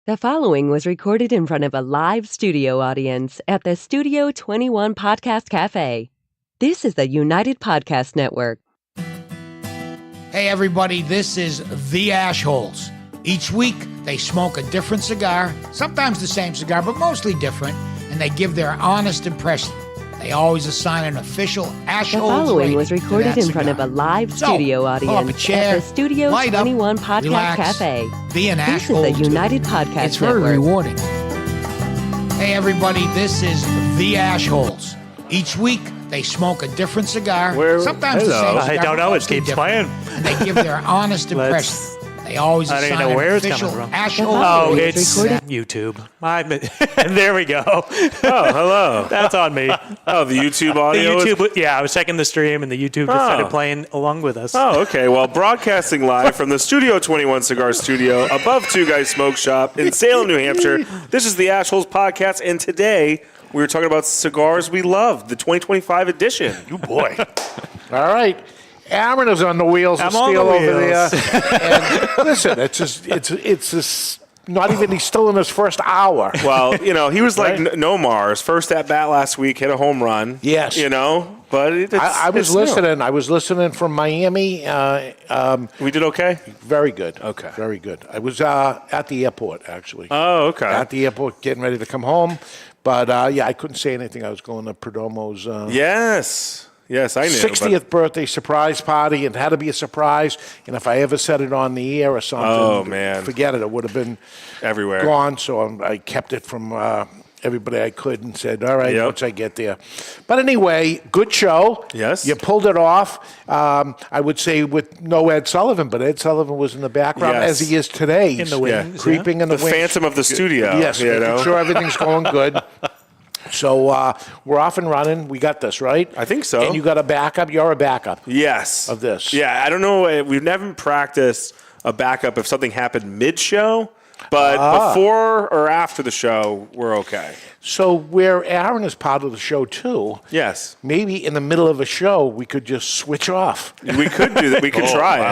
The following was recorded in front of a live studio audience at the Studio 21 Podcast Cafe. This is the United Podcast Network. Hey everybody, this is The Ashholes. Each week, they smoke a different cigar, sometimes the same cigar, but mostly different, and they give their honest impression. They always assign an official Ashholes The following rating was recorded in front of a live studio audience pull up a chair, at the Studio light 21 up, Podcast relax, Cafe. be an This is Ashhole the too. United Podcast It's very Network. rewarding. Hey everybody, this is The Ashholes. Each week, they smoke a different cigar, sometimes the same cigar. I don't know. It mostly keeps different, playing. And they give their honest impression. They always I don't assign even know where an it's official coming from. Ashhole Oh, rating. it's recorded. YouTube. There we go. Oh, hello. That's on me. Oh, the YouTube The audio? YouTube, I was checking the stream, and the YouTube just started playing along with us. Oh, okay. Well, broadcasting live from the Studio 21 Cigar Studio above Two Guys Smoke Shop in Salem, New Hampshire. This is the Ashholes Podcast, and today we were talking about Cigars We Love, the 2025 edition. Oh, boy. All right. Aaron is on the wheels of I'm on steel the over there. wheels. And listen, it's just not even, he's still in his first hour. Well, he was like Right. Nomar's first at bat last week, hit a home run. Yes. But it's, I was it's new. listening. I was listening from Miami. We did okay? Very good. Okay. Very good. I was at the airport, actually. Oh, okay. At the airport, getting ready to come home. But, I couldn't say anything. I was going to Perdomo's Yes, I knew. 60th birthday surprise party. It had to be a surprise. And if I ever said it on the air or something, Oh, man. forget it. It would have been Everywhere. gone. So I kept it from everybody I could and said, all right, Yep. once I get there. But anyway, good show. Yes. You pulled it off. I would say with no Ed Sullivan, but Ed Sullivan was in the background Yes. as he is today. In the wings, Creeping in the The wings. phantom of the studio. Yes, making sure everything's going good. So we're off and running. We got this, right? I think so. And you got a backup? You're a backup. Yes. Of this. Yeah, I don't know. We've never practiced a backup if something happened mid-show, but before or after the show, we're okay. So where Aaron is part of the show, too, Yes. maybe in the middle of a show, we could just switch off. We could do that. We could try it.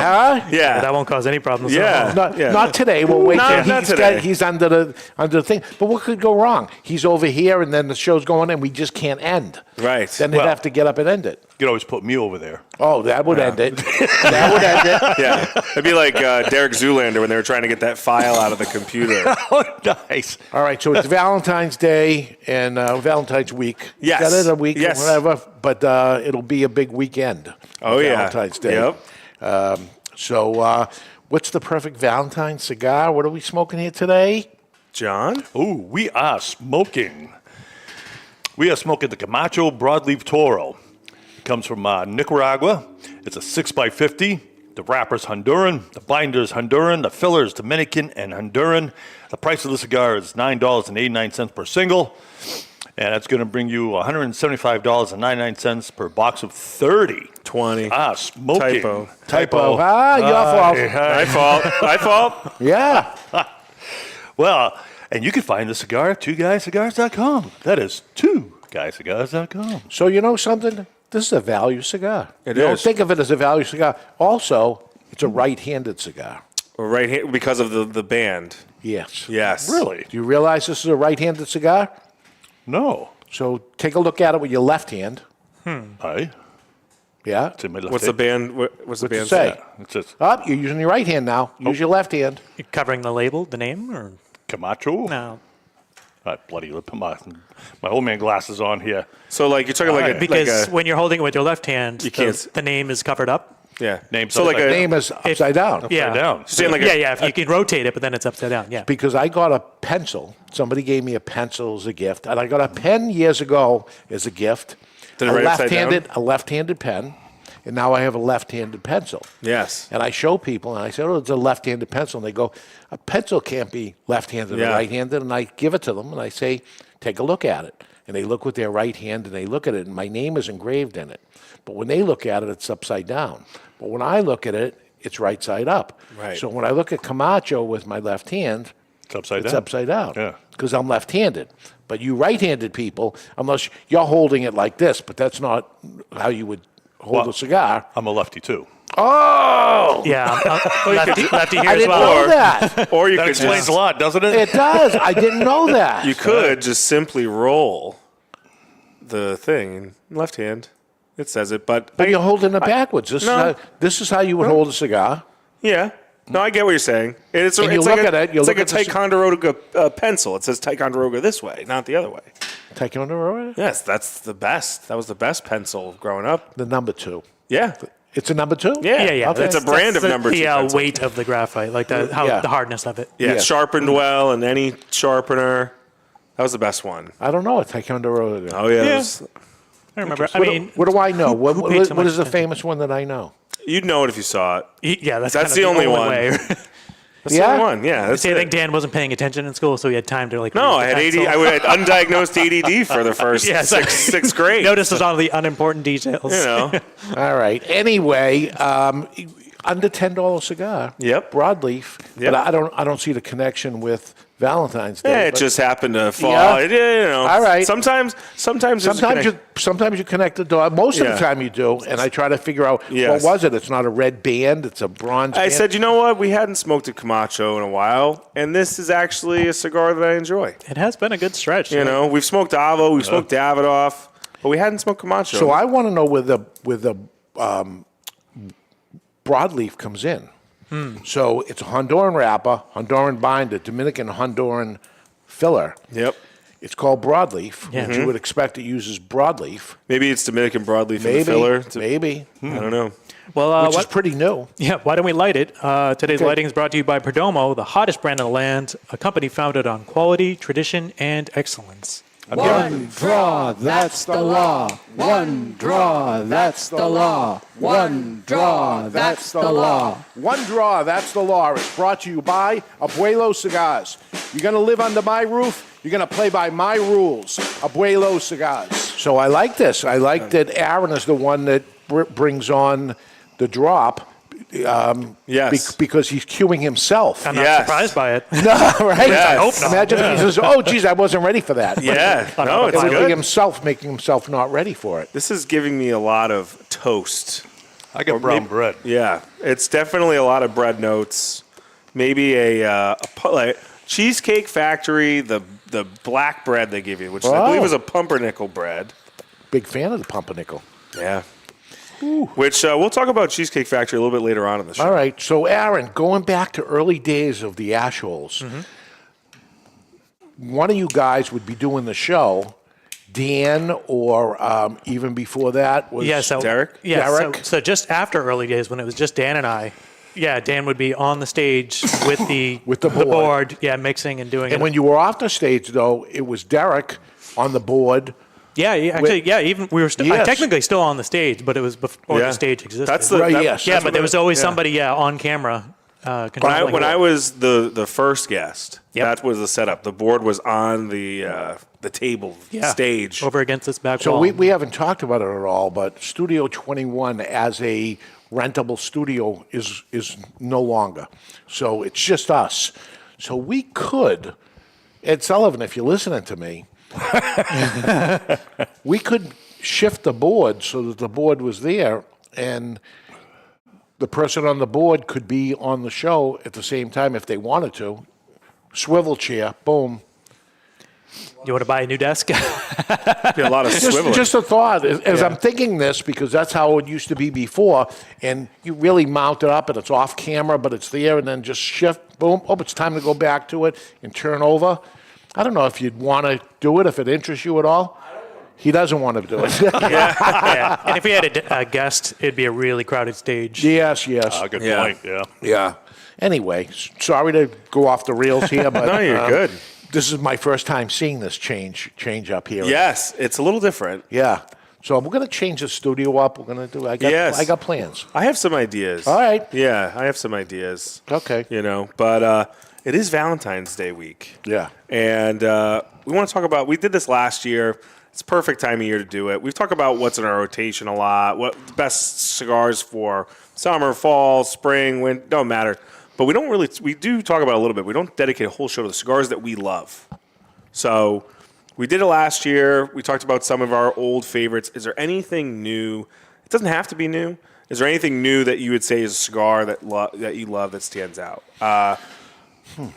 Huh? Yeah. That won't cause any problems. Yeah. Not today. We'll wait till Not today. he's under the thing. But what could go wrong? He's over here, and then the show's going, and we just can't end. Right. Then they'd have to get up and end it. You could always put me over there. Oh, that would end it. That would end it. Yeah. It'd be like Derek Zoolander when they were trying to get that file out of the computer. Oh, nice. All right, so it's Valentine's Day and Valentine's week. Yes. Got it, a week Yes. or whatever, but it'll be a big weekend. Oh, yeah. Valentine's Day. Yep. So what's the perfect Valentine cigar? What are we smoking here today? John? Oh, we are smoking. We are smoking the Camacho Broadleaf Toro. It comes from Nicaragua. It's a 6x50. The wrapper's Honduran. The binder's Honduran. The filler's Dominican and Honduran. The price of the cigar is $9.89 per single. And that's going to bring you $175.99 per box of 30. 20. Smoking. Typo. Your fault. My fault. My fault. Yeah. Well, and you can find the cigar at twoguyscigars.com. That is twoguyscigars.com. So you know something? This is a value cigar. It You don't is. think of it as a value cigar. Also, it's a right-handed cigar. Right here because of the band. Yes. Yes. Really? Do you realize this is a right-handed cigar? No. So take a look at it with your left hand. Aye. Yeah. It's in my left What's the hand. band? What's the What's it band say? It's just Up, you're using your right hand now. Use your left hand. You're covering the label, the name, or Camacho. no? I bloody put my old man glasses on here. So like you're talking like a Because like when you're holding it with your left hand, can't the name is covered up. yeah. Name's So like upside a Name is upside down. Yeah. down. saying like a, If you can rotate it, but then it's upside down. Yeah. Because I got a pencil. Somebody gave me a pencil as a gift. And I got a pen years ago as a gift. Did it write upside down? A left-handed pen. And now I have a left-handed pencil. Yes. And I show people, and I say, oh, it's a left-handed pencil. And they go, a pencil can't be left-handed Yeah. or right-handed. And I give it to them, and I say, take a look at it. And they look with their right hand, and they look at it, and my name is engraved in it. But when they look at it, it's upside down. But when I look at it, it's right side up. Right. So when I look at Camacho with my left hand, It's upside it's down. upside down. Yeah. Because I'm left-handed. But you right-handed people, unless you're holding it like this, but that's not how you would hold a cigar. I'm a lefty too. Oh! Yeah, lefty here I as didn't well. know that. Or you That could explains just, a lot, doesn't it? It does. I didn't know that. you could just simply roll the thing in left hand. It says it, but But you're holding it backwards. No. This is how you would hold a cigar. yeah. No, I get what you're saying. It's And you it's look like at it, you it's look like a at the Ticonderoga pencil. It says Ticonderoga this way, not the other way. Ticonderoga? Yes, that's the best. That was the best pencil growing up. The number 2. Yeah. It's a number 2? Yeah. Yeah. Okay. It's a brand of number 2 The pencil. weight of the graphite, like the hardness of it. Yeah, Yeah. sharpened well and any sharpener. That was the best one. I don't know a Ticonderoga. Oh, yeah. Yeah. those- I remember. What do I know? What paid so what much is the attention? famous one that I know? You'd know it if you saw it. Yeah, that's That's kind of the only one. way. That's the Yeah? only one. Yeah. That's See, I it. think Dan wasn't paying attention in school, so he had time to like. No, use I the had AD. pencil. I had undiagnosed ADD for the first Yeah, so- sixth grade. Notices all the unimportant details. You know. All right. Anyway, under $10 cigar. Yep. Broadleaf. Yep. But I don't see the connection with Valentine's Day. Yeah, it but just happened to fall. Yeah. You know. All right. Sometimes sometimes you connect the dot. Most of Yeah. the time you do, and I try to figure out Yes. what was it. It's not a red band. It's a bronze. I band. said, you know what? We hadn't smoked a Camacho in a while, and this is actually a cigar that I enjoy. It has been a good stretch. You know, we've smoked Avo, we've smoked Davidoff, but we hadn't smoked Camacho. So I want to know where the broadleaf comes in. So it's a Honduran wrapper, Honduran binder, Dominican Honduran filler. Yep. It's called broadleaf, Yeah. which you would expect it uses broadleaf. Maybe it's Dominican broadleaf in the Maybe, filler. maybe, I don't know. Well, which is pretty new. Yeah, why don't we light it? Today's Okay. lighting is brought to you by Perdomo, the hottest brand in the land, a company founded on quality, tradition, and excellence. One draw, that's the law. One draw, that's the law. One draw, that's the law. One draw, that's the law. It's brought to you by Abuelo Cigars. You're going to live under my roof. You're going to play by my rules. Abuelo Cigars. So I like this. I like that Aaron is the one that brings on the drop. Yes. Because he's cueing himself. I'm not Yes. surprised by it. No, right? Yes. I hope not. Imagine if he says, "Oh, geez, I wasn't ready for that." Yeah. No, It it's would be good. himself making himself not ready for it. This is giving me a lot of toast. I got brown bread. Yeah. It's definitely a lot of bread notes. Maybe like Cheesecake Factory, the black bread they give you, which I believe is a pumpernickel bread. Big fan of the pumpernickel. Yeah. Which we'll talk about Cheesecake Factory a little bit later on in the show. All right, so Aaron, going back to early days of the Ash Holes, one of you guys would be doing the show. Dan, or even before that, was Derek? Yeah, Derek? So just after early days when it was just Dan and I, yeah, Dan would be on the stage with the With the board. yeah, mixing and doing And it. when you were off the stage, though, it was Derek on the board. Even we were Yes. technically still on the stage, but it was before Yeah. the stage existed. That's the Right, that- yes. yeah, that's but what there was always yeah. somebody on camera controlling. When I was the first guest, Yep. that was the setup. The board was on the table stage. over against this back So wall. we haven't talked about it at all, but Studio 21 as a rentable studio is no longer. So it's just us. So we could, Ed Sullivan, if you're listening to me, we could shift the board so that the board was there and the person on the board could be on the show at the same time if they wanted to. Swivel chair, boom. You want to buy a new desk? Be a lot of swiveling. Just a thought. As I'm thinking this, because that's how it used to be before, and you really mount it up and it's off camera, but it's there, and then just shift, boom, oh, it's time to go back to it and turn over. I don't know if you'd want to do it, if it interests you at all. He doesn't want to do it. Yeah. And if we had a guest, it'd be a really crowded stage. Yes. Good Yeah. point, yeah. Yeah. Anyway, sorry to go off the rails here, but No, you're good. This is my first time seeing this change up here. Yes, it's a little different. Yeah. So we're going to change the studio up. We're going to do. I got plans. I have some ideas. All right. Yeah, I have some ideas. Okay. But it is Valentine's Day week. Yeah. And we want to talk about, we did this last year. It's a perfect time of year to do it. We've talked about what's in our rotation a lot, what the best cigars for summer, fall, spring, winter, don't matter. But we do talk about it a little bit. We don't dedicate a whole show to the cigars that we love. So we did it last year. We talked about some of our old favorites. Is there anything new? It doesn't have to be new. Is there anything new that you would say is a cigar that you love that stands out?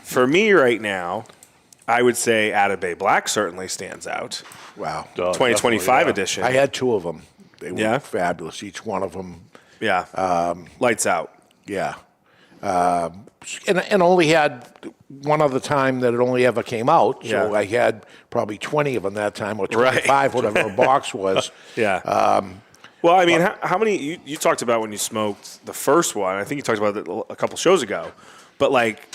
For me right now, I would say Atabey Black certainly stands out. Wow. 2025 edition. I had 2 of them. They were Yeah? fabulous. Each one of them. Yeah. Lights out. Yeah. And only had one other time that it only ever came out. So Yeah. I had probably 20 of them that time, or 25, whatever a box was. Yeah. Well, I mean, how many you talked about when you smoked the first one? I think you talked about it a couple shows ago. But like,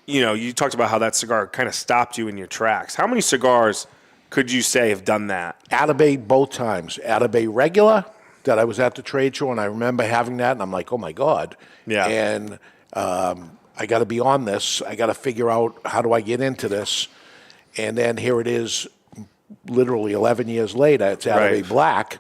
you know, you talked about how that cigar kind of stopped you in your tracks. How many cigars could you say have done that? Atabey both times. Atabey regular that I was at the trade show, and I remember having that, and I'm like, oh my God. Yeah. And I got to be on this. I got to figure out how do I get into this. And then here it is, literally 11 years later. It's Atabey Right. Black,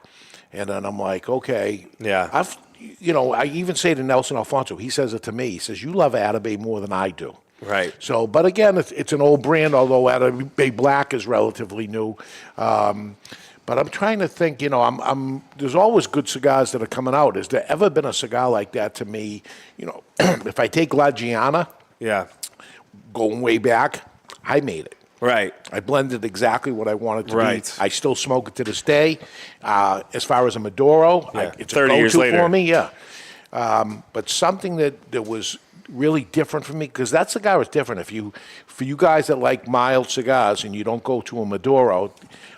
and then I'm like, okay. Yeah. I even say to Nelson Alfonso, he says it to me. He says, you love Atabey more than I do. Right. So, but again, it's an old brand, although Atabey Black is relatively new. But I'm trying to think, you know, there's always good cigars that are coming out. Has there ever been a cigar like that to me? You know, if I take La Giana, Yeah. going way back, I made it. Right. I blended exactly what I wanted to Right. be. I still smoke it to this day. As far as a Maduro, Yeah. it's 30 a years go-to later. for me, yeah. But something that was really different for me, because that cigar is different. For you guys that like mild cigars and you don't go to a Maduro,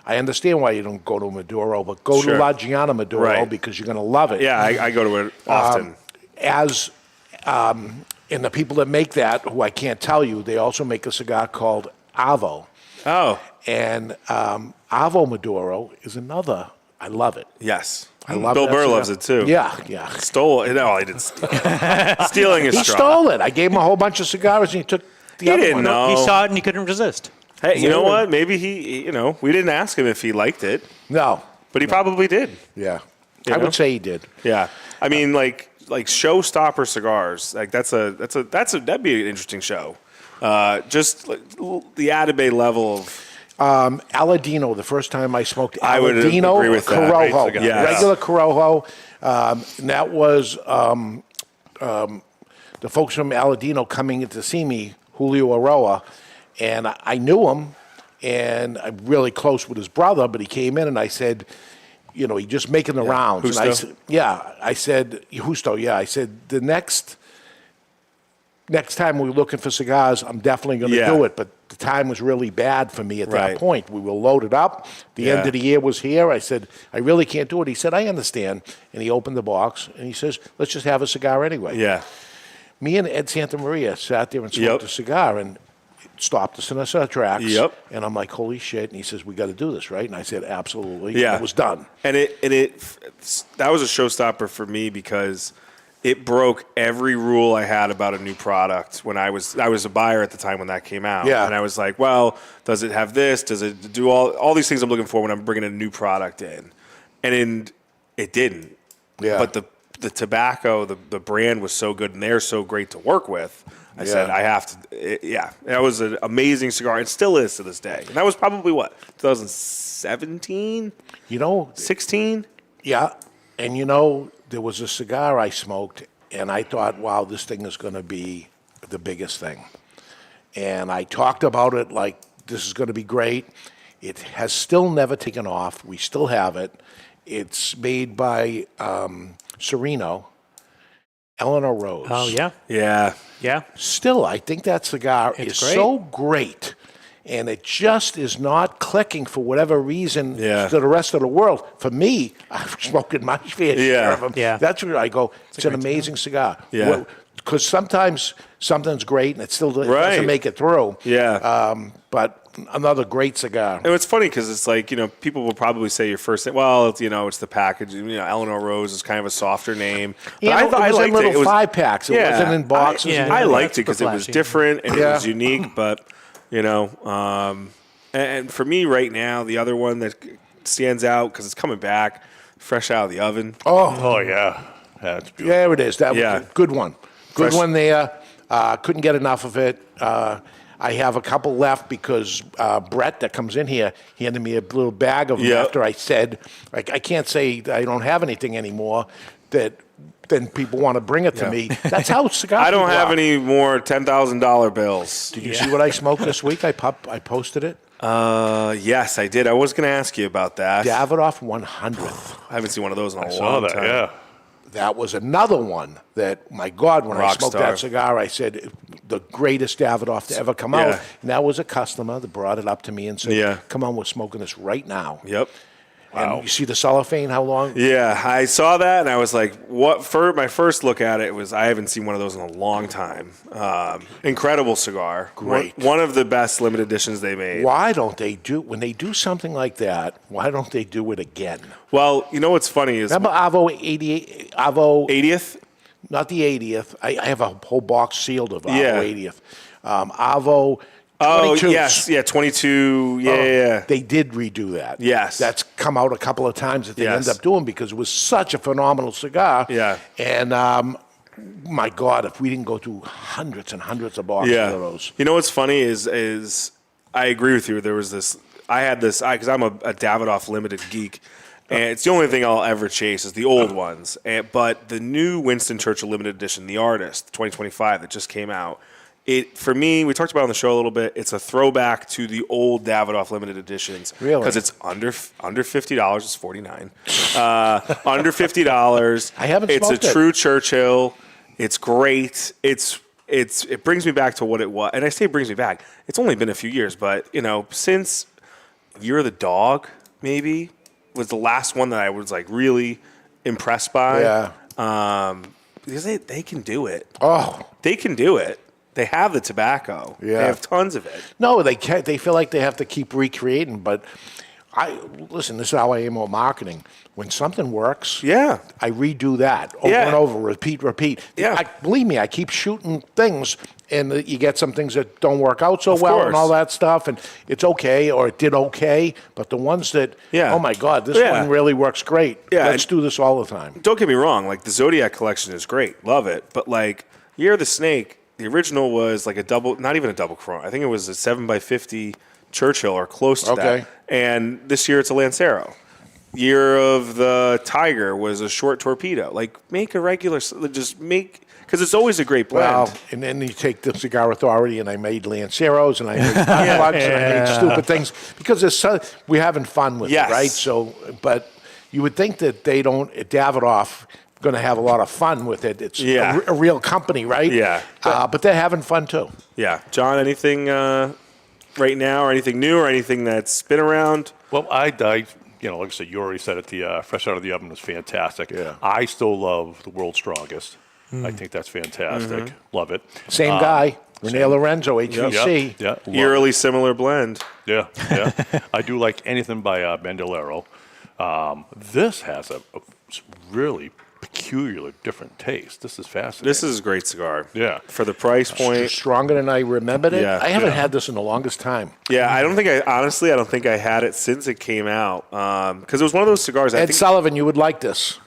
I understand why you don't go to a Maduro, but go Sure. to La Giana Maduro Right. because you're going to love it. Yeah, I go to it often. And the people that make that, who I can't tell you, they also make a cigar called Avo. Oh, And Avo Maduro is another. I love it. yes. I love Bill that Burr cigar. loves it too. Yeah, yeah. Stole it. No, I didn't steal it. Stealing is He strong. stole it. I gave him a whole bunch of cigars, and he took the He other didn't one. know. He saw it and he couldn't resist. Hey, you know what? Maybe you know, we didn't ask him if he liked it, No. but he probably did. Yeah. You I know? would say he did. Yeah. I mean, like showstopper cigars. Like that'd be an interesting show. Just like the Atabey level of. Aladino, the first time I smoked I would Aladino agree with that. Corojo. Great cigar. Yes. Regular Corojo. And that was the folks from Aladino coming in to see me, Julio Aroa, and I knew him, and I'm really close with his brother, but he came in and I said, you know, he just making the rounds. And I Justo? said, I said, Justo, yeah. I said, the next time we're looking for cigars, I'm definitely going to Yeah. do it. But the time was really bad for me at Right. that point. We were loaded up. The Yeah. end of the year was here. I said, I really can't do it. He said, I understand. And he opened the box and he says, let's just have a cigar anyway. Yeah. Me and Ed Santa Maria sat there and smoked Yep. a cigar and it stopped us in our tracks. Yep. And I'm like, holy shit. And he says, we got to do this, right? And I said, absolutely. Yeah. And it was done. And that was a showstopper for me because it broke every rule I had about a new product when I was a buyer at the time when that came out. Yeah. And I was like, well, does it have this? Does it do all these things I'm looking for when I'm bringing a new product in? And it didn't. Yeah. But the tobacco, the brand was so good and they're so great to work with. I said, I have to, that was an amazing cigar. It still is to this day. And that was probably what, 2017? You know, 16? yeah. And you know, there was a cigar I smoked, and I thought, wow, this thing is going to be the biggest thing. And I talked about it like this is going to be great. It has still never taken off. We still have it. It's made by Sereno, Eleanor Rose. Oh, yeah. Yeah. Yeah. Still, I think that cigar It's is great. so great, and it just is not clicking for whatever reason Yeah. to the rest of the world. For me, I've smoked my fair share of them. Yeah. That's where I go, it's an amazing cigar. Yeah. Because sometimes something's great and it still Right. doesn't make it through. Yeah. But another great cigar. And it's funny because it's like, you know, people will probably say your first name. Well, it's, you know, it's the package. You know, Eleanor Rose is kind of a softer name. But Yeah, I it was in liked little 5-packs. It wasn't in boxes. Yeah. I and liked it because it was Flashy. different and it Yeah. was unique. But, you know, and for me right now, the other one that stands out because it's coming back fresh out of the oven. Oh, yeah. That's beautiful. There it is. That Yeah. was a good one. Good Fresh- one there. Couldn't get enough of it. I have a couple left because Brett that comes in here handed me a little bag of them Yeah. after I said, I can't say I don't have anything anymore, that then people want to bring it to me. That's how cigars. I don't people have are. any more $10,000 bills. Did you see what I smoked this week? I posted it. Yes, I did. I was going to ask you about that. Davidoff 100th. I haven't seen one of those in a Saw long that, time. yeah. That was another one that, my God, when I smoked Rockstar. that cigar, I said, the greatest Davidoff to ever come out. And that was a customer that brought it up to me and said, come on, we're smoking this right now. Yep. And you see the cellophane, how long? Yeah, I saw that and I was like, "What?" For my first look at it was, I haven't seen one of those in a long time. Incredible cigar, Great. One of the best limited editions they made. Why don't they do, when they do something like that, why don't they do it again? Well, you know what's funny is Remember Avo 88, Avo 80th. Not the 80th. I have a whole box sealed of Avo Yeah. 80th. Avo 22s. Oh yes, yeah, 22. Yeah. They did redo that. Yes. That's come out a couple of times that they Yes. end up doing because it was such a phenomenal cigar. Yeah. And my God, if we didn't go through hundreds and hundreds of boxes Yeah. of those. You know what's funny is I agree with you. There was this. I had this because I'm a Davidoff limited geek. And it's the only thing I'll ever chase is the old ones. But the new Winston Churchill limited edition, the Artist 2025 that just came out, it for me, we talked about it on the show a little bit. It's a throwback to the old Davidoff limited editions, Really? because it's under $50. It's $49. Under $50. I haven't It's smoked a it. true Churchill. It's great. It brings me back to what it was, and I say it brings me back. It's only been a few years, but since Year of the Dog, maybe was the last one that I was like really impressed by. Yeah. Because they can do it. Oh. They can do it. They have the tobacco. Yeah. They have tons of it. No, they can't. They feel like they have to keep recreating. But listen, this is how I am with marketing. When something works, Yeah. I redo that over Yeah. and over, repeat. Yeah. Believe me, I keep shooting things, and you get some things that don't work out so well and course. all that stuff, and it's okay, or it did okay. But the ones that, Yeah. oh my God, this Yeah. one really works great. Yeah, Let's and- do this all the time. Don't get me wrong. Like the Zodiac collection is great. Love it. But like Year of the Snake, the original was like a double, not even a double chrome. I think it was a 7x50 Churchill or close to Okay. that. And this year it's a Lancero. Year of the Tiger was a short torpedo. Like make a regular, just make, because it's always a great blend. Well, and then you take the Cigar Authority, and I made Lanceros, and I made Unplugs, and I made stupid things because we're having fun with Yes. it, right? So, but you would think that they don't, at Davidoff, going to have a lot of fun with it. It's Yeah. a real company, right? Yeah. But they're having fun too. Yeah. John, anything right now or anything new or anything that's been around? Well, like I said, you already said it. The fresh out of the oven was fantastic. Yeah. I still love the World's Strongest. I think that's fantastic. Love it. Same guy, Rene Lorenzo, HVC. Yeah. love Eerily similar blend. Yeah. I do like anything by Bandolero. This has a really peculiar, different taste. This is fascinating. This is a great cigar. Yeah. For the price point. Stronger than I remembered it. Yeah. I haven't Yeah. had this in the longest time. Yeah, I don't think I had it since it came out. Because it was one of those cigars. I Ed think Sullivan, you would like this.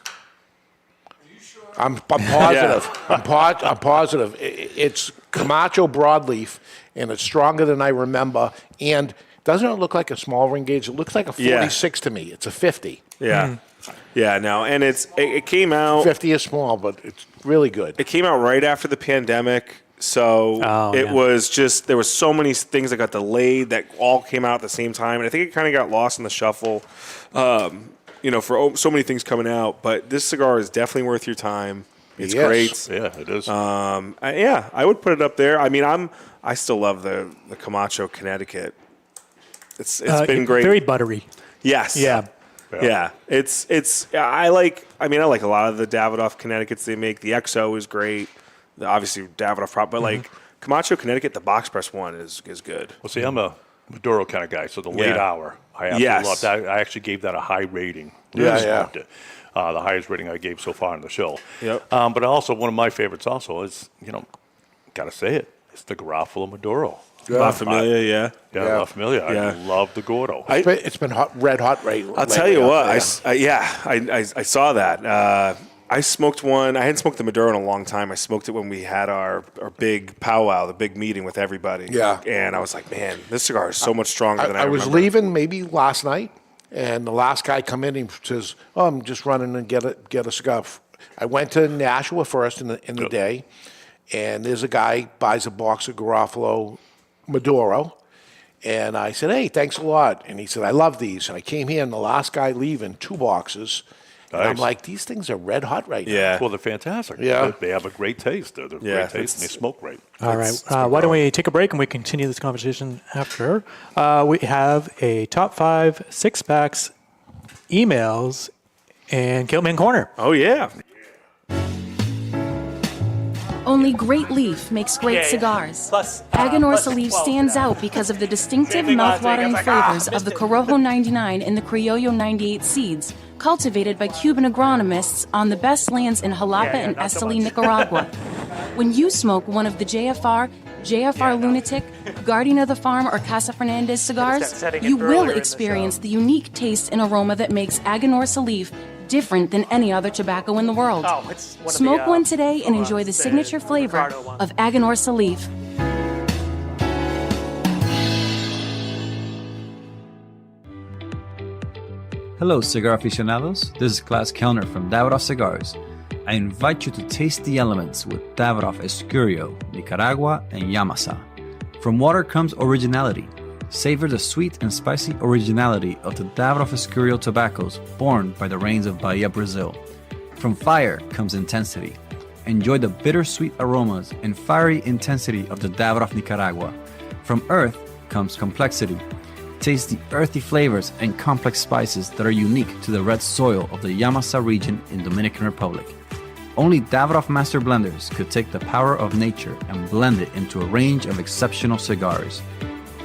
I'm positive. I'm positive. It's Camacho broadleaf, and it's stronger than I remember. And doesn't it look like a small ring gauge? It looks like a 46 to me. It's a 50. Yeah. Yeah, no, and it came out 50 is small, but it's really good. it came out right after the pandemic. So it was just there was so many things that got delayed that all came out at the same time, and I think it kind of got lost in the shuffle. For so many things coming out, but this cigar is definitely worth your time. It's Yes. great. Yeah, it is. I would put it up there. I mean, I still love the Camacho Connecticut. It's been great. Very buttery. Yes. Yeah. Yeah. I like a lot of the Davidoff Connecticut's they make. The XO is great. Obviously Davidoff prop, but like Camacho Connecticut, the box press one is good. Well, see, I'm a Maduro kind of guy, so the late Yeah. hour, I absolutely Yes. love that. I actually gave that a high rating. Yeah, Really yeah. smoked it. The highest rating I gave so far in the show. Yep. But also, one of my favorites also is, got to say it, it's the Garofalo Maduro. La Familia, yeah. Yeah, La Familia. Yeah. I love the Gordo. It's been red hot right. I'll tell you what. I saw that. I smoked one. I hadn't smoked the Maduro in a long time. I smoked it when we had our big powwow, the big meeting with everybody. Yeah. And I was like, man, this cigar is so much stronger than I I was remember. leaving maybe last night, and the last guy come in and says, "Oh, I'm just running and get a cigar I went to Nashua first in the day, and there's a guy buys a box of Garofalo Maduro, and I said, "Hey, thanks a lot." And he said, "I love these." And I came here, and the last guy leaving 2 boxes. And I'm Nice. like, these things are red hot right now. Yeah. Well, they're fantastic. Yeah. They have a great taste. They're great taste, and they smoke great. All right. Why don't we take a break and we continue this conversation after? We have a top 5 6-packs emails and Gilman Corner. Oh, yeah. Only Great Leaf makes great cigars. Aganorsa Leaf stands out because of the distinctive mouthwatering flavors of the Corojo 99 and the Criollo 98 seeds, cultivated by Cuban agronomists on the best lands in Jalapa and Esteli, Nicaragua. When you smoke one of the JFR Lunatic, Guardian of the Farm, or Casa Fernandez cigars, you will experience the unique taste and aroma that makes Aganorsa Leaf different than any other tobacco in the world. Smoke one today and enjoy the signature flavor of Aganorsa Leaf. Hello, cigar aficionados. This is Klaus Kelner from Davidoff Cigars. I invite you to taste the elements with Davidoff Escurio, Nicaragua, and Yamasa. From water comes originality. Savor the sweet and spicy originality of the Davidoff Escurio tobaccos born by the rains of Bahia, Brazil. From fire comes intensity. Enjoy the bittersweet aromas and fiery intensity of the Davidoff Nicaragua. From earth comes complexity. Taste the earthy flavors and complex spices that are unique to the red soil of the Yamasa region in Dominican Republic. Only Davidoff Master Blenders could take the power of nature and blend it into a range of exceptional cigars.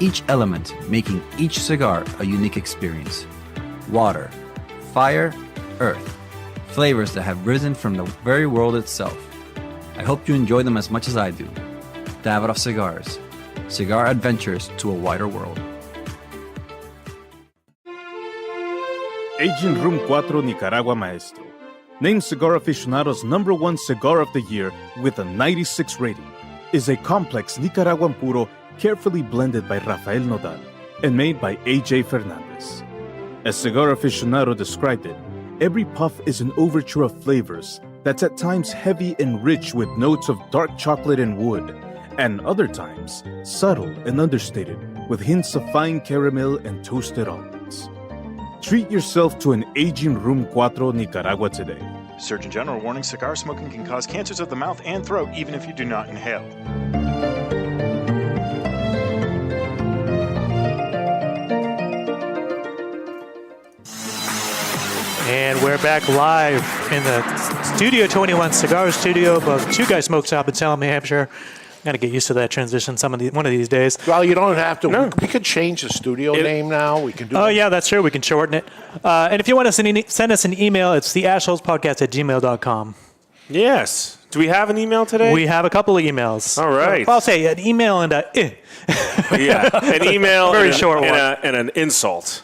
Each element making each cigar a unique experience. Water, fire, earth. Flavors that have risen from the very world itself. I hope you enjoy them as much as I do. Davidoff Cigars. Cigar adventures to a wider world. Aging Room 4 Nicaragua Maestro. Named Cigar Aficionado's #1 cigar of the year with a 96 rating, is a complex Nicaraguan puro carefully blended by Rafael Nodal and made by A.J. Fernandez. As Cigar Aficionado described it, every puff is an overture of flavors that's at times heavy and rich with notes of dark chocolate and wood, and other times subtle and understated with hints of fine caramel and toasted almonds. Treat yourself to an Aging Room 4 Nicaragua today. Surgeon General warning: cigar smoking can cause cancers of the mouth and throat even if you do not inhale. And we're back live in the Studio 21 Cigar Studio above Two Guys Smoke Shop in Salem, New Hampshire. Got to get used to that transition one of these days. Well, you don't have to. No. We could change the studio name now. We can do. Oh, yeah, that's true. We can shorten it. And if you want to send us an email, it's theashholespodcast@gmail.com. Yes. Do we have an email today? We have a couple of emails. All right. Well, I'll say an email and Yeah, an email Very and, short one. And an insult.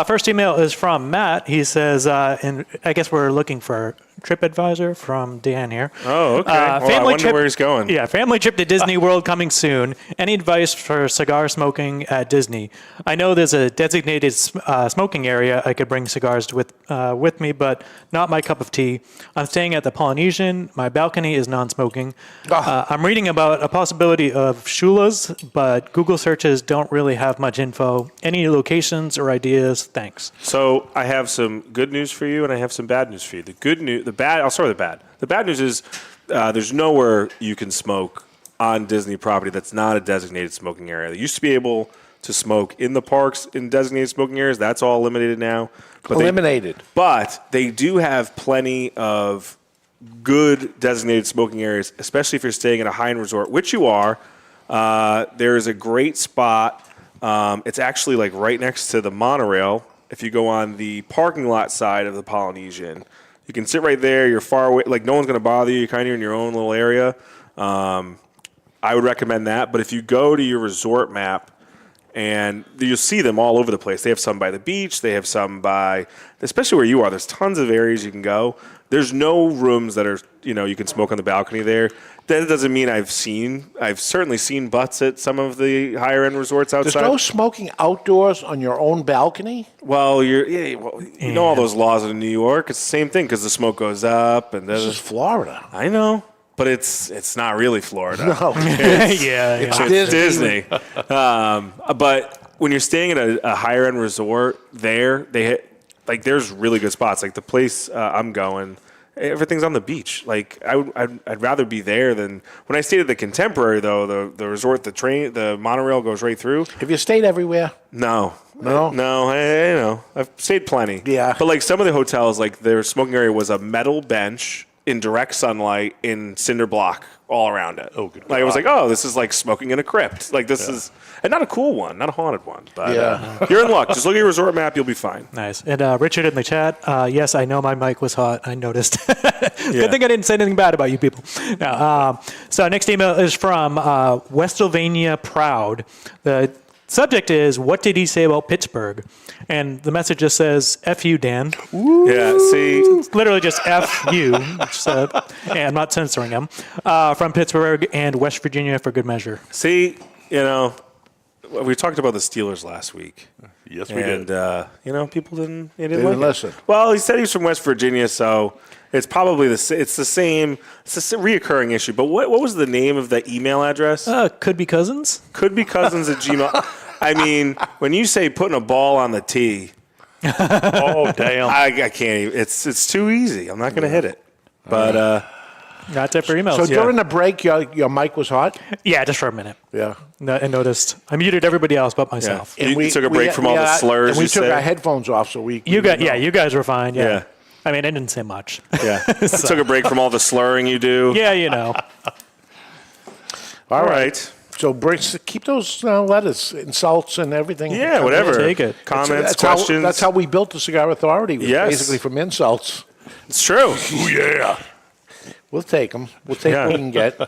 First email is from Matt. He says, and I guess we're looking for TripAdvisor from Dan here. Oh, okay. Well, I wonder where he's going. Yeah, family trip to Disney World coming soon. Any advice for cigar smoking at Disney? I know there's a designated smoking area I could bring cigars with me, but not my cup of tea. I'm staying at the Polynesian. My balcony is non-smoking. I'm reading about a possibility of Shula's, but Google searches don't really have much info. Any locations or ideas? Thanks. So I have some good news for you, and I have some bad news for you. I'll start with the bad. The bad news is there's nowhere you can smoke on Disney property that's not a designated smoking area. They used to be able to smoke in the parks in designated smoking areas. That's all eliminated now. But they do have plenty of good designated smoking areas, especially if you're staying at a high-end resort, which you are. There's a great spot. It's actually like right next to the monorail. If you go on the parking lot side of the Polynesian, you can sit right there. You're far away. Like, no one's going to bother you. You're kind of in your own little area. I would recommend that. But if you go to your resort map And you'll see them all over the place. They have some by the beach. They have some by, especially where you are, there's tons of areas you can go. There's no rooms that are, you can smoke on the balcony there. That doesn't mean I've certainly seen butts at some of the higher end resorts outside. There's no smoking outdoors on your own balcony? Well, you know all those laws in New York. It's the same thing because the smoke goes up. And this is Florida. I know. But it's not really Florida. No. It's Disney. But when you're staying at a higher end resort, there's really good spots. Like the place I'm going, everything's on the beach. Like I'd rather be there than when I stayed at the Contemporary. Though the resort, the monorail goes right through. Have you stayed everywhere? No. I've stayed plenty. Yeah. But like some of the hotels, like their smoking area was a metal bench in direct sunlight in cinder block all around it. Oh, good. Like I was like, oh, this is like smoking in a crypt. Like this is, and not a cool one, not a haunted one. But you're in luck. Just look at your resort map, you'll be fine. Nice. And Richard in the chat, yes, I know my mic was hot. I noticed. Good thing I didn't say anything bad about you people. No, so next email is from Westsylvania Proud. The subject is, what did he say about Pittsburgh? And the message just says, F you, Dan. Ooh. Yeah, see. It's literally just F you. And I'm not censoring him. From Pittsburgh and West Virginia for good measure. See, we talked about the Steelers last week. Yes, we did. And, people didn't listen. Well, he said he's from West Virginia, so it's probably it's the same reoccurring issue. But what was the name of the email address? Could be cousins. Could be cousins at Gmail. I mean, when you say putting a ball on the tee, oh damn! I can't even. It's too easy. I'm not going to hit it. But that's it for emails. So during the break, your mic was hot? Yeah, just for a minute. Yeah. I noticed. I muted everybody else but myself. Yeah. And we took a break from all the slurs. And we took our headphones off, so you guys were fine. Yeah. I mean, I didn't say much. Yeah. So. Took a break from all the slurring you do. Yeah, All right. So keep those letters, insults, and everything. Yeah, whatever. Take it. Comments, questions. That's how we built the Cigar Authority. Yes. Basically from insults. It's true. Oh, yeah. We'll take them. We'll take what we can get.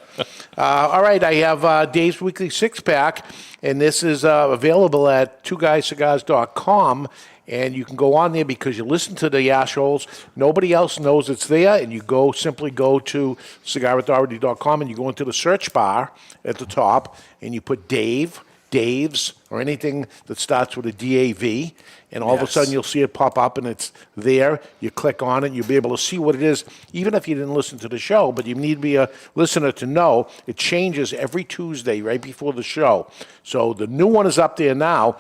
All right, I have Dave's Weekly Six Pack, and this is available at twoguyscigars.com. And you can go on there because you listen to the Ashholes. Nobody else knows it's there. And you simply go to cigarauthority.com and you go into the search bar at the top and you put Dave's, or anything that starts with a DAV. And all of a sudden you'll see it pop up and it's there. You click on it. You'll be able to see what it is, even if you didn't listen to the show. But you need to be a listener to know it changes every Tuesday right before the show. So the new one is up there now.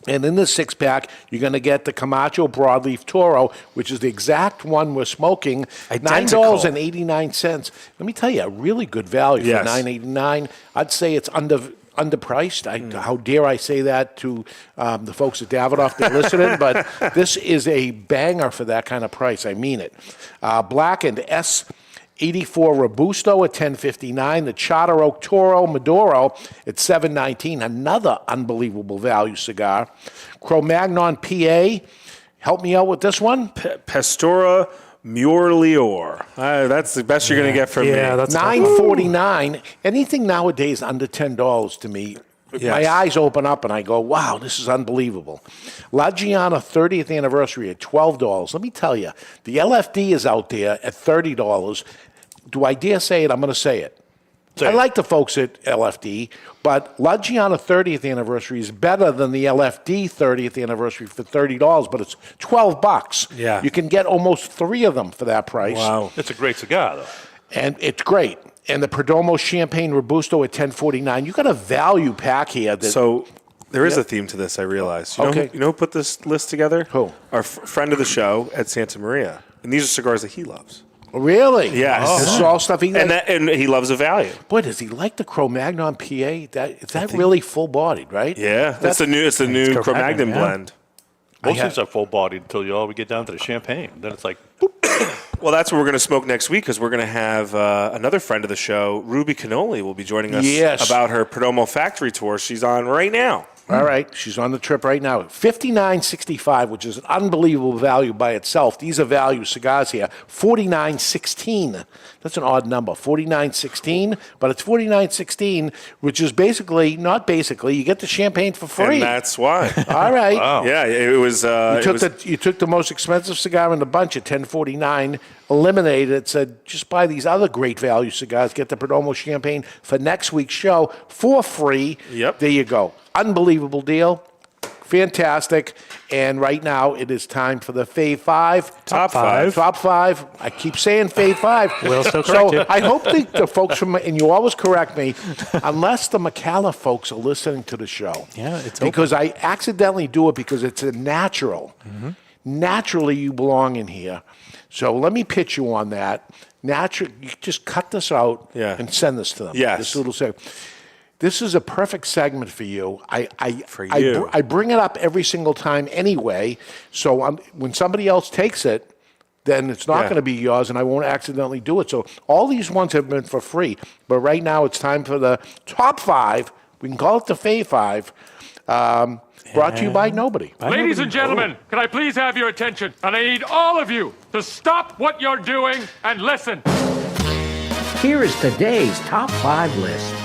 And in this six-pack, you're going to get the Camacho Broadleaf Toro, which is the exact one we're smoking, $9.89. Let me tell you, a really good value for $9.89. I'd say it's underpriced. How dare I say that to the folks at Davidoff that are listening, but this is a banger for that kind of price. I mean it. Blackened S84 Robusto at $10.59. The Charter Oak Toro Maduro at $7.19. Another unbelievable value cigar. Cro-Magnon PA. Help me out with this one. Pastora Murlior. That's the best you're going to get from me. That's $9.49. Anything nowadays under $10 to me. My eyes open up and I go, wow, this is unbelievable. La Giana 30th anniversary at $12. Let me tell you, the LFD is out there at $30. Do I dare say it? I'm going to say it. I like the folks at LFD, but La Giana 30th anniversary is better than the LFD 30th anniversary for $30, but it's $12. Yeah. You can get almost 3 of them for that price. Wow. It's a great cigar, though. And it's great. And the Perdomo Champagne Robusto at $10.49. You got a value pack here. So there is a theme to this, I realize. You know who put this list together? Who? Our friend of the show, Ed Santa Maria. And these are cigars that he loves. Really? Yes. This is all stuff he likes. And he loves a value. Boy, does he like the Cro-Magnon PA? Is that really full-bodied, right? Yeah. It's the new Cro-Magnon blend. Most things are full-bodied until we get down to the champagne. Then it's like, boop. Well, that's what we're going to smoke next week because we're going to have another friend of the show, Ruby Cannoli, will be joining us about her Perdomo factory tour. She's on right now. All right, she's on the trip right now. $59.65, which is an unbelievable value by itself. These are value cigars here. $49.16. That's an odd number. $49.16, but it's $49.16, which is not basically. You get the champagne for free. And that's why. All right. Wow. Yeah, it was. You took the most expensive cigar in the bunch at $10.49, eliminated it, said just buy these other great value cigars, get the Perdomo champagne for next week's show for free. Yep. There you go. Unbelievable deal. Fantastic. And right now it is time for the Fave 5. Top five. Top 5. I keep saying Fave 5. We'll still correct you. I hope the folks from, and you always correct me, unless the McCalla folks are listening to the show. Yeah, it's because I accidentally do it because it's a natural. Naturally, you belong in here. So let me pitch you on that. You just cut this out and send this to them. Yes. This little segment. This is a perfect segment for you. For you. I bring it up every single time anyway. So when somebody else takes it, then it's not going to be yours, and I won't accidentally do it. So all these ones have been for free. But right now it's time for the top 5. We can call it the Fave 5. Brought to you by nobody. Ladies and gentlemen, can I please have your attention? And I need all of you to stop what you're doing and listen. Here is today's top 5 list.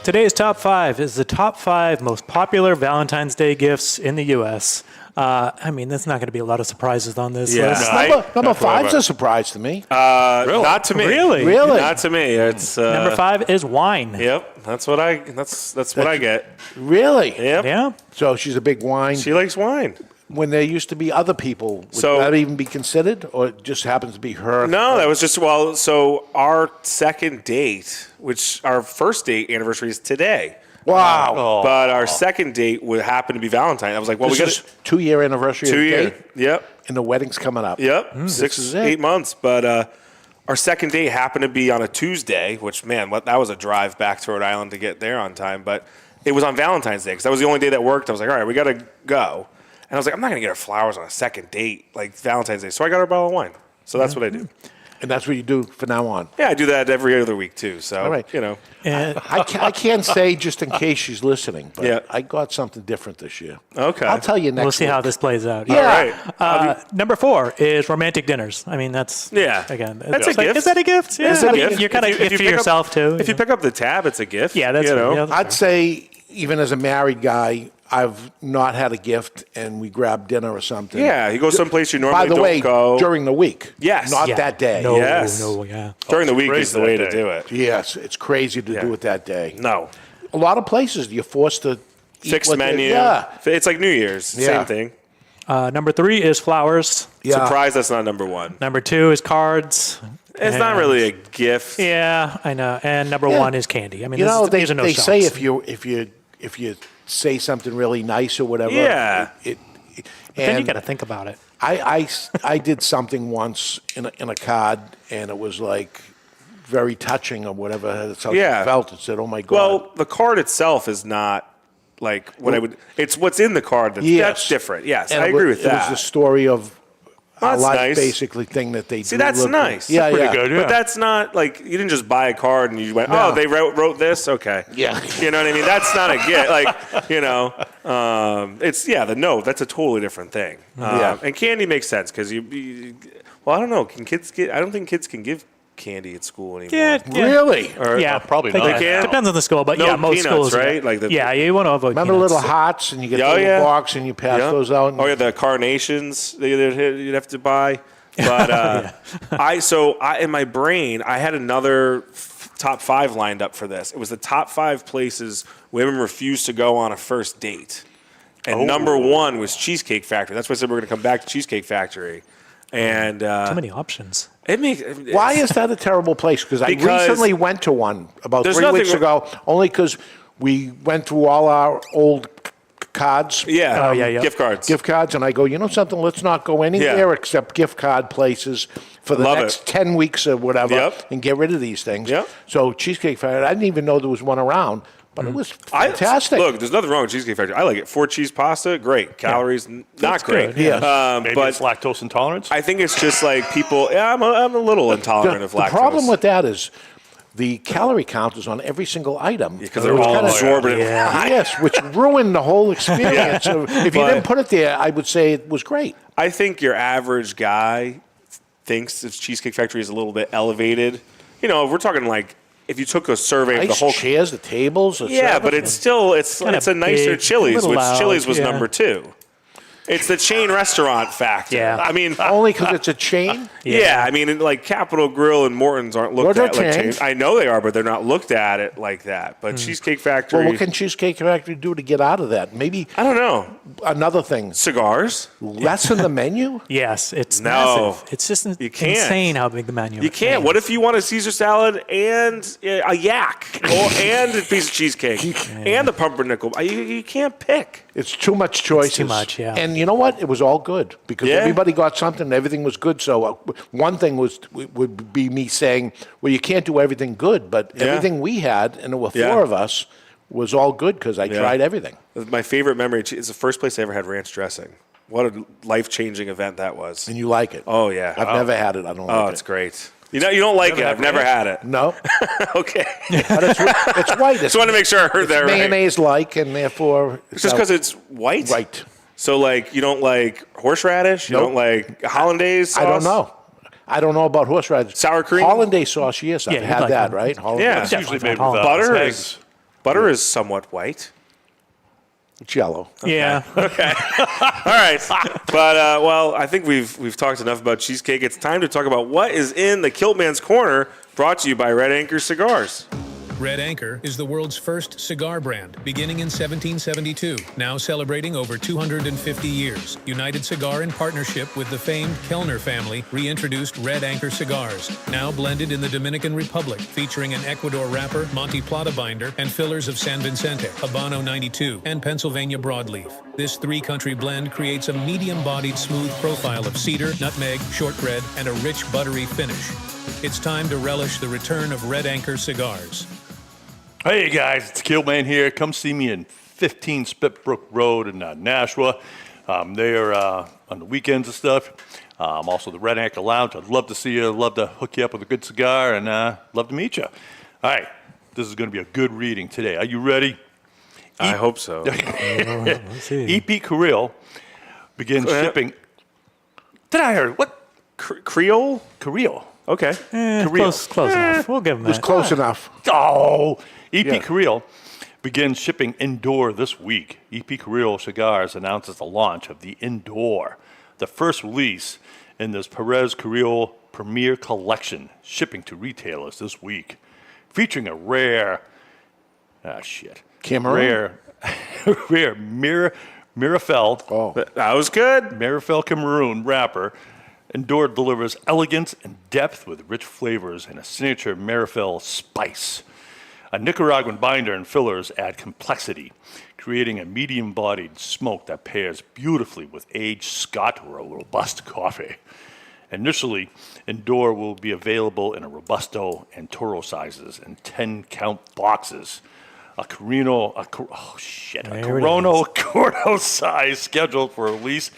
Today's top 5 is the top 5 most popular Valentine's Day gifts in the U.S. I mean, there's not going to be a lot of surprises on this list. Number 5's a surprise to me. Really? Not to me. Really? Not to me. It's Number 5 is wine. Yep, that's what I get. Really? Yep. Yeah. So she's a big wine. She likes wine. When there used to be other people, would that even be considered, or it just happens to be her? No, that was just so our second date, which our first date anniversary is today. Wow! But our second date would happen to be Valentine. I was like, well, this we got is 2-year anniversary. 2 year. Date, Yep. and the wedding's coming up. Yep. 6 8 months, but our second date happened to be on a Tuesday, which that was a drive back to Rhode Island to get there on time. But it was on Valentine's Day because that was the only day that worked. I was like, all right, we got to go. And I was like, I'm not going to get her flowers on a second date, like Valentine's Day. So I got her a bottle of wine. So that's what I do. And that's what you do from now on. Yeah, I do that every other week, too. So, all right. I can't say just in case she's listening, but I got something different this year. Okay. I'll tell you next We'll see week. how this plays out. Yeah. All right. Number 4 is romantic dinners. I mean, that's again. That's a gift. Is that a gift? Yeah. It's a gift. You're kind of gift for yourself too. If you pick up the tab, it's a gift. Yeah, that's right. I'd say even as a married guy, I've not had a gift, and we grab dinner or something. Yeah, you go someplace you normally don't go. By the way, during the week. Yes. Not that day. No, yes. yeah. During the week is the way to do it. Yes, it's crazy to do it that day. No. A lot of places you're forced to eat fixed menu. It's like New Year's. Same thing. Number 3 is flowers. Surprised that's not number 1. Number 2 is cards. It's not really a gift. Yeah, I know. And number 1 is candy. I mean, they no say if you say something really nice or whatever. Yeah. Then you got to think about it. I did something once in a card, and it was like very touching or whatever. That's how I felt. It said, "Oh my God." Well, the card itself is not like what I would. It's what's in the card that's different. Yes, and I agree with that. It was the story of a that's life, nice. basically, thing that they See, do. that's nice. Yeah, pretty yeah. good. But that's not like you didn't just buy a card and you went, oh, they wrote this. Okay. Yeah. You know what I mean? That's not a gift. It's the note. That's a totally different thing. And candy makes sense because well, I don't know. Can kids get? I don't think kids can give candy at school anymore. Yeah. Really? Or, probably they not. can. Depends on the school, but most peanuts, schools, right? You want to avoid. Remember peanuts. little hearts, and you get the little box, and you pass those out. Oh yeah, the carnations you'd have to buy. But in my brain, I had another top 5 lined up for this. It was the top 5 places women refused to go on a first date, and number 1 was Cheesecake Factory. That's why I said we're going to come back to Cheesecake Factory. And too many options. Why is that a terrible place? Because I recently went to one about 3 weeks ago, only because we went through all our old cards. Gift cards. Gift cards. And I go, you know something? Let's not go anywhere except gift card places for the next 10 weeks or whatever and get rid of these things. Yep. So Cheesecake Factory, I didn't even know there was one around. But it was fantastic. Look, there's nothing wrong with Cheesecake Factory. I like it. 4 cheese pasta, great. Calories, not great. Maybe it's lactose intolerance. I think it's just like people. I'm a little intolerant of lactose. The problem with that is the calorie count is on every single item. Because they're all exorbitant. Yes, which ruined the whole experience. So if you didn't put it there, I would say it was great. I think your average guy thinks the Cheesecake Factory is a little bit elevated. You know, we're talking like if you took a survey of the whole chairs, the tables. But it's still it's a nicer Chili's, which Chili's was number 2. It's the chain restaurant factor. Yeah. I mean, only because it's a chain. Yeah, I mean, like Capitol Grill and Morton's aren't looked at like chains. I know they are, but they're not looked at it like that. But Cheesecake Factory. Well, what can Cheesecake Factory do to get out of that? Maybe I don't know. Another thing. Cigars. Lessen the menu. Yes, it's massive. It's just insane how big the menu is. You can't. What if you want a Caesar salad and a yak, and a piece of cheesecake, and the pumpernickel? You can't pick. It's too much choices. It's too much, yeah. And you know what? It was all good because everybody got something. And everything was good. So one thing would be me saying, well, you can't do everything good, but everything we had, and there were 4 of us, was all good because I tried everything. My favorite memory is the first place I ever had ranch dressing. What a life-changing event that was. And you like it? Oh, yeah. I've never had it. I don't like it. Oh, it's great. You don't like it. I've never had it. No. Okay. But it's white. Just want to make sure I heard that right. Mayonnaise-like, and therefore... It's just because it's white? Right. So, like, you don't like horseradish? You don't like hollandaise sauce? I don't know. I don't know about horseradish. Sour cream? Hollandaise sauce, yes. I've had that, right? It's usually made with eggs. Butter is somewhat white. It's yellow. Yeah. Okay. All right. But, I think we've talked enough about cheesecake. It's time to talk about what is in the Kiltman's Corner, brought to you by Red Anchor Cigars. Red Anchor is the world's first cigar brand, beginning in 1772, now celebrating over 250 years. United Cigar, in partnership with the famed Kelner family, reintroduced Red Anchor cigars, now blended in the Dominican Republic, featuring an Ecuador wrapper, Monte Plata binder, and fillers of San Vicente, Habano 92, and Pennsylvania broadleaf. This 3-country blend creates a medium-bodied smooth profile of cedar, nutmeg, shortbread, and a rich buttery finish. It's time to relish the return of Red Anchor cigars. Hey guys, it's Kiltman here. Come see me in 15 Spitbrook Road in Nashua. They are on the weekends and stuff. Also the Red Anchor Lounge. I'd love to see you. I'd love to hook you up with a good cigar, and love to meet you. All right, this is going to be a good reading today. Are you ready? I hope so. EP Carrillo begins shipping. Did I hear what? Creole? Carrillo. Okay. Close enough. We'll give him that. It was close enough. Oh, EP Carrillo begins shipping indoor this week. EP Carrillo Cigars announces the launch of the Indoor, the first release in this Perez Carrillo Premier Collection, shipping to retailers this week, featuring a rare, Cameroon? rare Mirafel. Oh, that was good. Mirafel Cameroon wrapper. Indoor delivers elegance and depth with rich flavors and a signature Mirafel spice. A Nicaraguan binder and fillers add complexity, creating a medium-bodied smoke that pairs beautifully with aged Scotch or a Robusta coffee. Initially, Indoor will be available in a Robusto and Toro sizes and 10-count boxes. A Corona Cordo size scheduled for release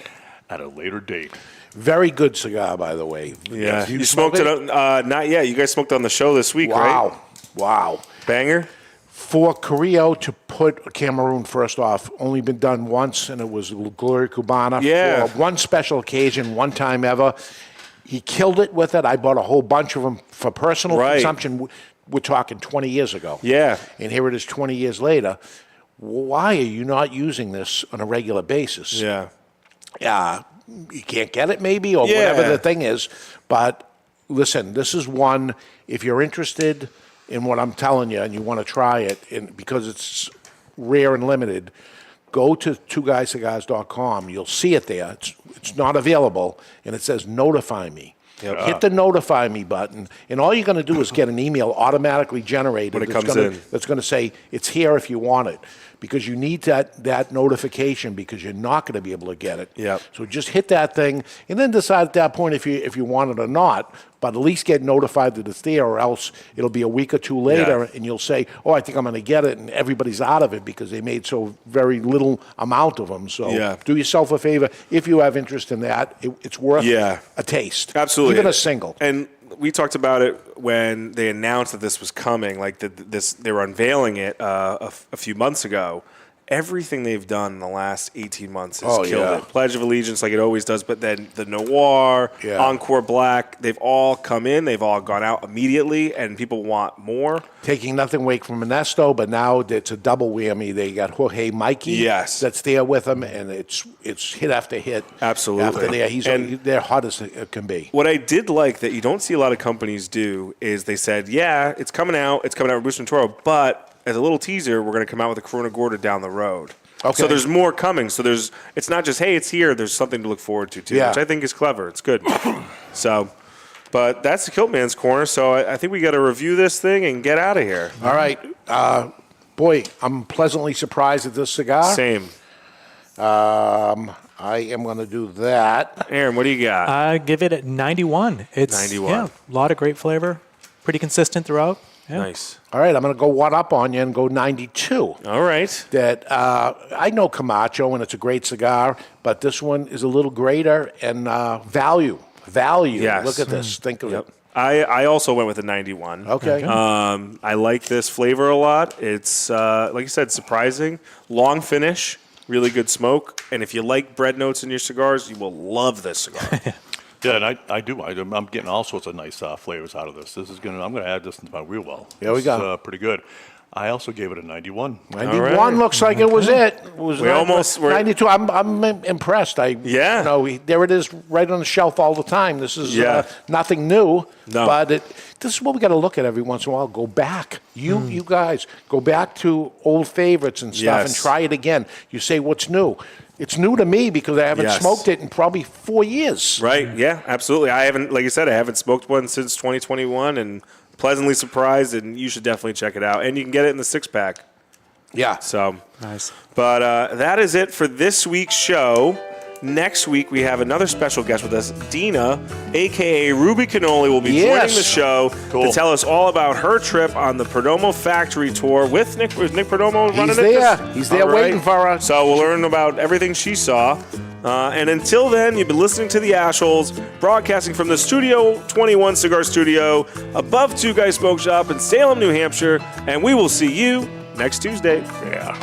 at a later date. very good cigar, by the way. Yeah, you smoked it? Not yet. You guys smoked on the show this week, right? Wow. Banger? For Carrillo to put Cameroon first off, only been done once, and it was Gloria Cubana. Yeah. For one special occasion, one time ever. He killed it with it. I bought a whole bunch of them for personal consumption. We're talking 20 years ago. Yeah. And here it is 20 years later. Why are you not using this on a regular basis? Yeah. You can't get it maybe, or whatever the thing is. But listen, this is one, if you're interested in what I'm telling you and you want to try it, and because it's rare and limited, go to twoguyscigars.com. You'll see it there. It's not available, and it says notify me. Yep. Hit the notify me button, and all you're going to do is get an email automatically generated when it comes in. That's going to say it's here if you want it, because you need that notification, because you're not going to be able to get it. Yep. So just hit that thing, and then decide at that point if you want it or not. But at least get notified that it's there, or else it'll be a week or two later, and you'll say, "Oh, I think I'm going to get it," and everybody's out of it because they made so very little amount of them. So do yourself a favor if you have interest in that. It's worth a taste. Absolutely. Even a single. And we talked about it when they announced that this was coming, like they were unveiling it a few months ago. Everything they've done in the last 18 months has killed it. Pledge of Allegiance, like it always does, but then the Noir, Encore Black, they've all come in. They've all gone out immediately, and people want more. Taking nothing away from Ernesto, but now it's a double whammy. They got Jorge Mikey that's there with them, and it's hit after hit. Absolutely. After they're hot as it can be. What I did like that you don't see a lot of companies do is they said, yeah, it's coming out with Booster and Toro, but as a little teaser, we're going to come out with a Corona Gorda down the road. Okay. So there's more coming. So it's not just, hey, it's here. There's something to look forward to, too, which I think is clever. It's good. But that's the Kiltman's Corner. So I think we got to review this thing and get out of here. All right. Boy, I'm pleasantly surprised at this cigar. Same. I am going to do that. Aaron, what do you got? I give it a 91. It's 91. Yeah, a lot of great flavor. Pretty consistent throughout. Yeah. Nice. All right, I'm going to go one up on you and go 92. All right. That I know Camacho, and it's a great cigar, but this one is a little greater and value. Yes. Look at this. Think of it. I also went with a 91. Okay. I like this flavor a lot. It's, like you said, surprising. Long finish, really good smoke. And if you like bread notes in your cigars, you will love this cigar. Yeah, and I do. I'm getting all sorts of nice flavors out of this. I'm going to add this into my wheel well. There we go. Pretty good. I also gave it a 91. 91 looks like it was it. It was we almost were 92. I'm impressed. There it is right on the shelf all the time. This is nothing new. No. But this is what we got to look at every once in a while. Go back. You guys, go back to old favorites and stuff and try it again. You say, what's new? It's new to me because I haven't smoked it in probably 4 years. Right, yeah, absolutely. I haven't, like I said, I haven't smoked one since 2021 and pleasantly surprised, and you should definitely check it out. And you can get it in the 6-pack. Yeah. So, nice. But that is it for this week's show. Next week, we have another special guest with us, Dina, a.k.a. Ruby Cannoli, will be joining the show to tell us all about her trip on the Perdomo factory tour with Nick. Was Nick Perdomo running it? He's there waiting for us. So we'll learn about everything she saw. And until then, you've been listening to The Ashholes, broadcasting from the Studio 21 Cigar Studio above Two Guys Smoke Shop in Salem, New Hampshire. And we will see you next Tuesday. Yeah.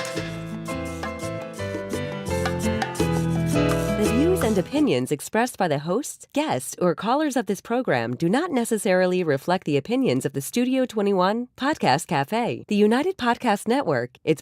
The views and opinions expressed by the hosts, guests, or callers of this program do not necessarily reflect the opinions of the Studio 21 Podcast Cafe, the United Podcast Network, its